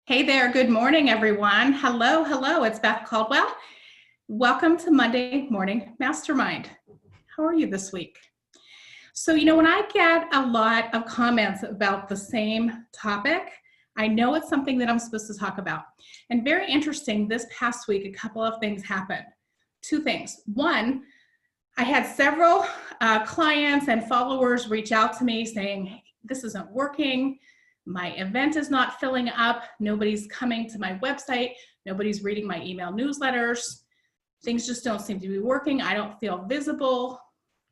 Hey there, good morning, everyone. Hello, it's Beth Caldwell. Welcome to Monday Morning Mastermind. How are you this week? So, when I get a lot of comments about the same topic, I know it's something that I'm supposed to talk about. And very interesting, this past week, a couple of things happened. Two things. One, I had several clients and followers reach out to me saying, this isn't working. My event is not filling up. Nobody's coming to my website. Nobody's reading my email newsletters. Things just don't seem to be working. I don't feel visible.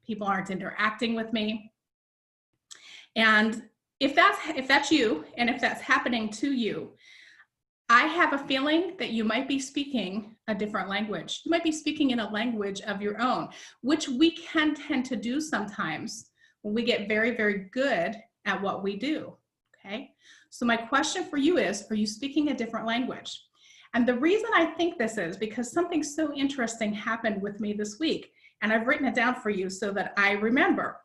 People aren't interacting with me. And if that's you, and if that's happening to you, I have a feeling that you might be speaking a different language. You might be speaking in a language of your own, which we can tend to do sometimes when we get very, very good at what we do. Okay, so my question for you is, are you speaking a different language? And the reason I think this is because something so interesting happened with me this week, and I've written it down for you so that I remember.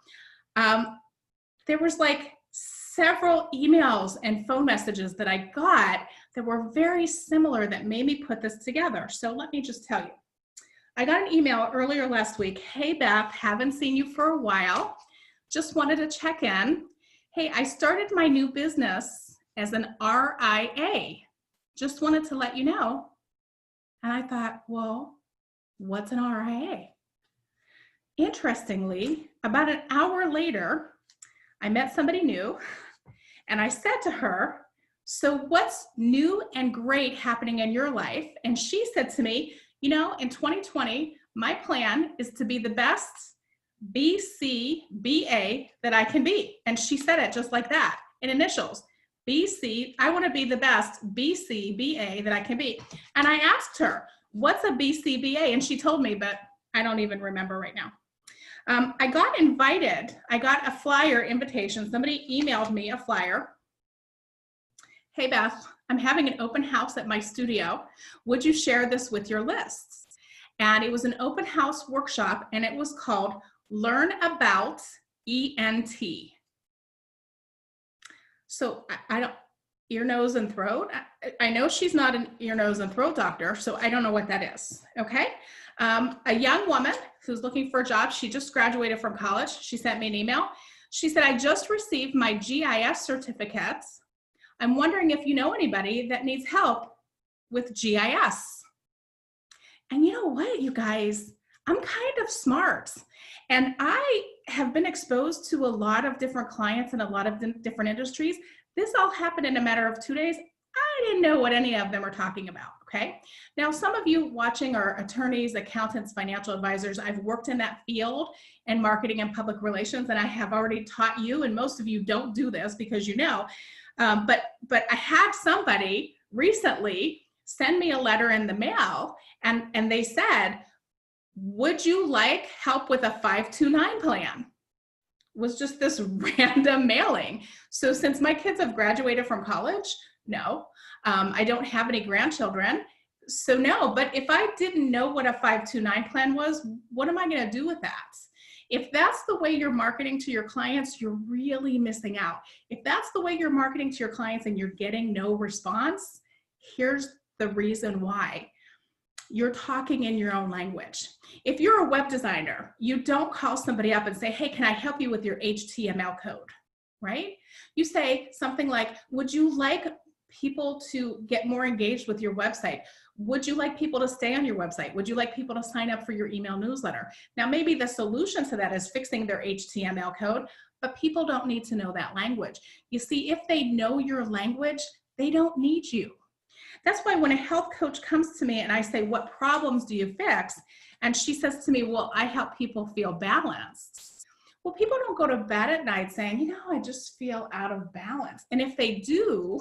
There was like several emails and phone messages that I got that were very similar that made me put this together. So let me just tell you. I got an email earlier last week. Hey, Beth, haven't seen you for a while. Just wanted to check in. Hey, I started my new business as an RIA. Just wanted to let you know. And I thought, well, what's an RIA? Interestingly, about an hour later, I met somebody new and I said to her, so what's new and great happening in your life? And she said to me, in 2020, my plan is to be the best BCBA that I can be. And she said it just like that in initials. BC, I want to be the best BCBA that I can be. And I asked her, what's a BCBA? And she told me, but I don't even remember right now. I got invited. I got a flyer invitation. Somebody emailed me a flyer. Hey, Beth, I'm having an open house at my studio. Would you share this with your lists? And it was an open house workshop, and it was called Learn About ENT. So I don't, ear, nose, and throat. I know she's not an ear, nose, and throat doctor, so I don't know what that is, okay? A young woman who's looking for a job, she just graduated from college. She sent me an email. She said, I just received my GIS certificates. I'm wondering if you know anybody that needs help with GIS. And you know what, you guys? I'm kind of smart. And I have been exposed to a lot of different clients in a lot of different industries. This all happened in a matter of 2 days. I didn't know what any of them were talking about, okay? Now, some of you watching are attorneys, accountants, financial advisors. I've worked in that field in marketing and public relations, and I have already taught you, and most of you don't do this because you know, but I had somebody recently send me a letter in the mail, and they said, would you like help with a 529 plan? Was just this random mailing. So since my kids have graduated from college, no, I don't have any grandchildren. So no, but if I didn't know what a 529 plan was, what am I going to do with that? If that's the way you're marketing to your clients, you're really missing out. If that's the way you're marketing to your clients and you're getting no response, here's the reason why. You're talking in your own language. If you're a web designer, you don't call somebody up and say, hey, can I help you with your HTML code, right? You say something like, would you like people to get more engaged with your website? Would you like people to stay on your website? Would you like people to sign up for your email newsletter? Now, maybe the solution to that is fixing their HTML code, but people don't need to know that language. You see, if they know your language, they don't need you. That's why when a health coach comes to me and I say, what problems do you fix? And she says to me, well, I help people feel balanced. Well, people don't go to bed at night saying, I just feel out of balance. And if they do,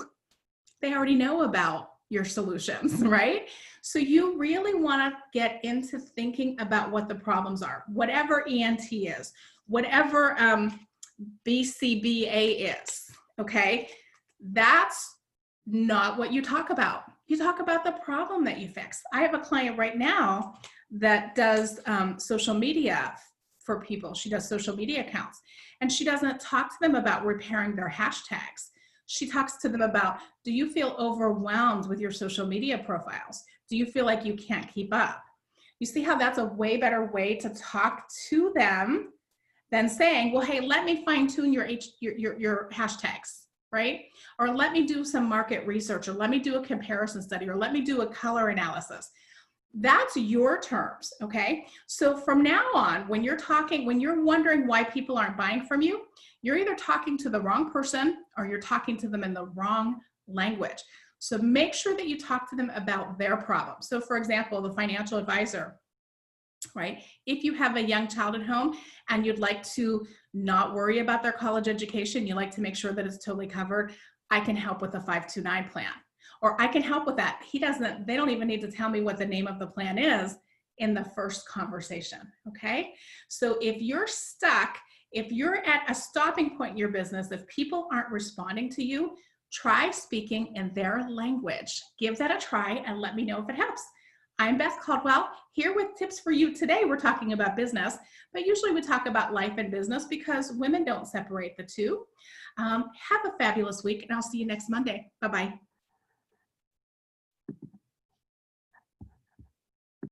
they already know about your solutions, right? So you really want to get into thinking about what the problems are, whatever ENT is, whatever BCBA is, okay? That's not what you talk about. You talk about the problem that you fix. I have a client right now that does social media for people. She does social media accounts, and she doesn't talk to them about repairing their hashtags. She talks to them about, do you feel overwhelmed with your social media profiles? Do you feel like you can't keep up? You see how that's a way better way to talk to them than saying, well, hey, let me fine tune your hashtags, right? Or let me do some market research, or let me do a comparison study, or let me do a color analysis. That's your terms, okay? So from now on, when you're talking, when you're wondering why people aren't buying from you, you're either talking to the wrong person or you're talking to them in the wrong language. So make sure that you talk to them about their problem. So for example, the financial advisor, right? If you have a young child at home and you'd like to not worry about their college education, you like to make sure that it's totally covered, I can help with a 529 plan. Or I can help with that. They don't even need to tell me what the name of the plan is in the first conversation, okay? So if you're stuck, if you're at a stopping point in your business, if people aren't responding to you, try speaking in their language. Give that a try and let me know if it helps. I'm Beth Caldwell, here with tips for you. Today we're talking about business, but usually we talk about life and business because women don't separate the two. Have a fabulous week, and I'll see you next Monday. Bye-bye.